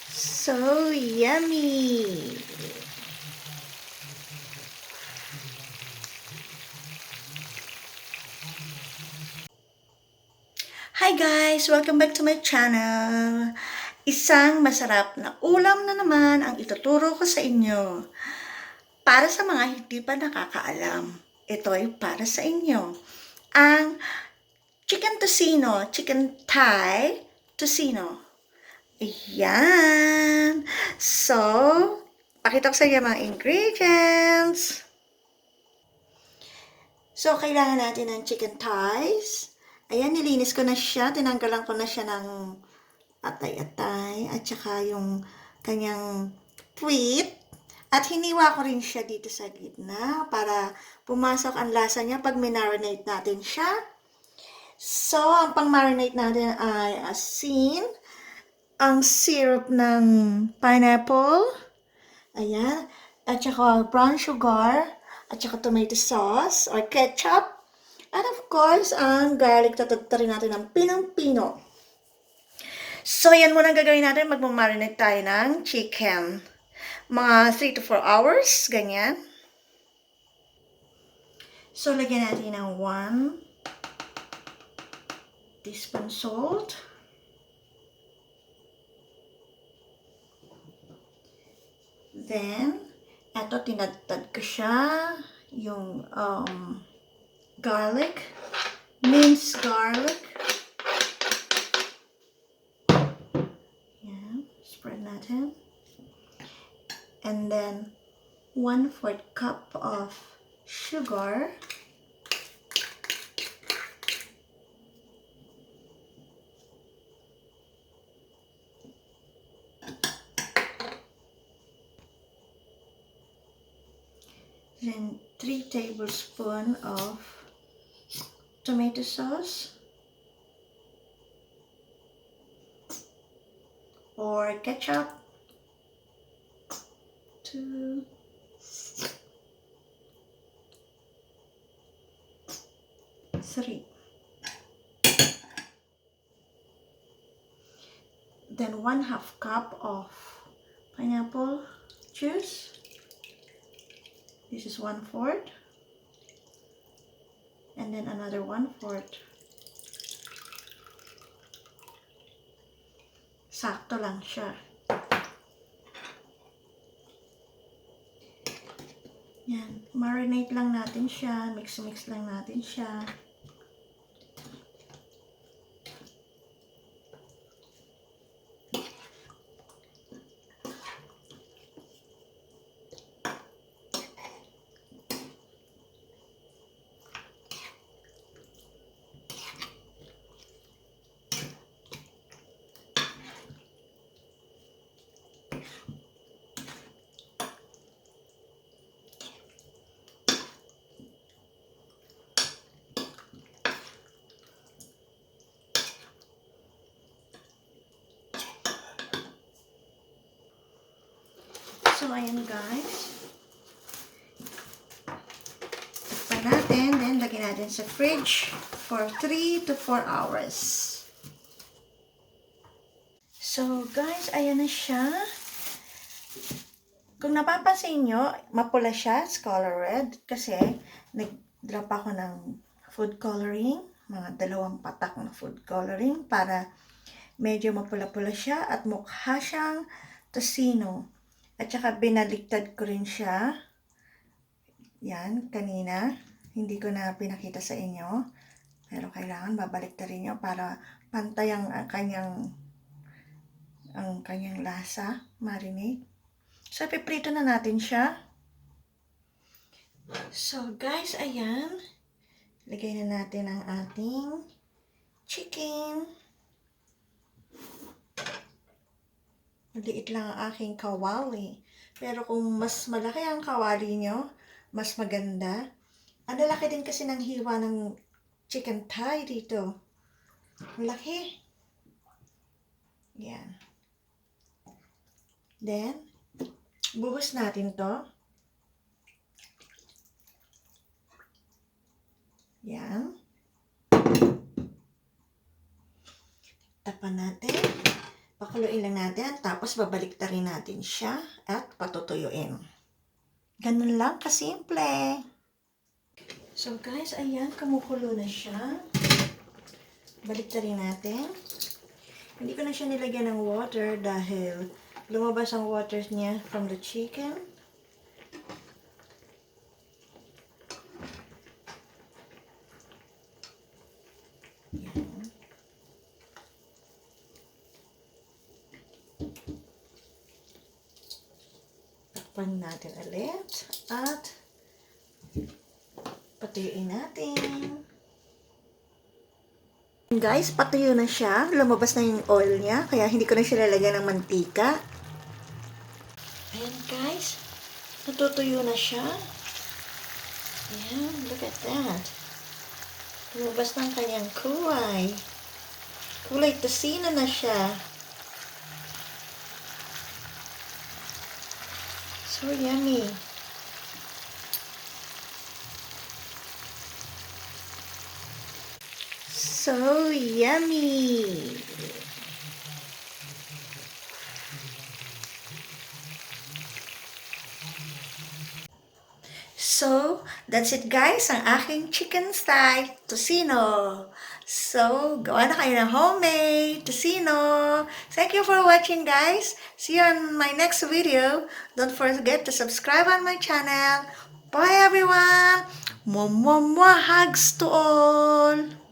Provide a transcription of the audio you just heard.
So yummy! Hi guys! Welcome back to my channel. Isang masarap na ulam na naman ang ituturo ko sa inyo. Para sa mga hindi pa nakakaalam, ito ay para sa inyo. Ang chicken thigh tocino. Ayan! So, pakita ko sa inyo mga ingredients. So, kailangan natin ng chicken thighs. Ayan, nilinis ko na siya. Tinanggalan ko na siya ng atay-atay. At saka yung kanyang puwit. At hiniwa ko rin siya dito sa gitna para pumasok ang lasa niya pag marinate natin siya. So, ang pang-marinate natin ay asin, ang syrup ng pineapple, ayan, at saka brown sugar, at saka tomato sauce or ketchup, at of course, ang garlic, tatagtarin natin ng pinang-pino. So, yan muna ang gagawin natin. Magmamarinate tayo ng chicken. Mga 3 to 4 hours, ganyan. So, lagyan natin ng 1 teaspoon salt. Then, eto, tinadtad ko siya, yung garlic, minced garlic. Yan, spread natin. And then, 1/4 cup of sugar. Then 3 tablespoons of tomato sauce or ketchup. 2, 3. Then 1/2 cup of pineapple juice. This is 1/4, and then another 1/4. Sakto lang siya. Yan, marinate lang natin siya, mix lang natin siya. So, ayan guys. Takpan natin, then lagyan natin sa fridge for 3 to 4 hours. So, guys, ayan na siya. Kung napapansin nyo, mapula siya, color red, kasi nag-drop ako ng food coloring, mga 2 patak na food coloring, para medyo mapula-pula siya at mukha siyang tocino. At saka binaliktad ko rin siya. Yan, kanina. Hindi ko na pinakita sa inyo. Pero kailangan babaliktarin nyo para pantay ang kanyang lasa, marinade. So, piprito na natin siya. So, guys, ayan. Lagay na natin ang ating chicken. Maliit lang ang aking kawali. Pero kung mas malaki ang kawali nyo, mas maganda. Ang lalaki din kasi ng hiwa ng chicken thigh dito. Malaki. Yan. Then, buhos natin to. Yan. Tapan natin. Pakuluin lang natin, tapos babalik na rin natin siya at patutuyuin. Ganun lang kasimple. So guys, ayan, kumukulo na siya. Balik na rin natin. Hindi ko na siya nilagyan ng water dahil lumabas ang water niya from the chicken. Yan. Takpan natin ulit at patuyuin natin. Guys, patuyo na siya. Lumabas na yung oil niya, kaya hindi ko na siya lalagyan ng mantika. Ayan guys, natutuyo na siya. Ayan, look at that. Lumabas na ang kanyang kulay. Kulay tocino na siya. So yummy. So yummy. So, that's it guys, ang aking chicken thigh tocino. So, gawa na kayo ng homemade tocino. Thank you for watching guys. See you on my next video. Don't forget to subscribe on my channel. Bye everyone. Mwah, mwah, mwah. Hugs to all.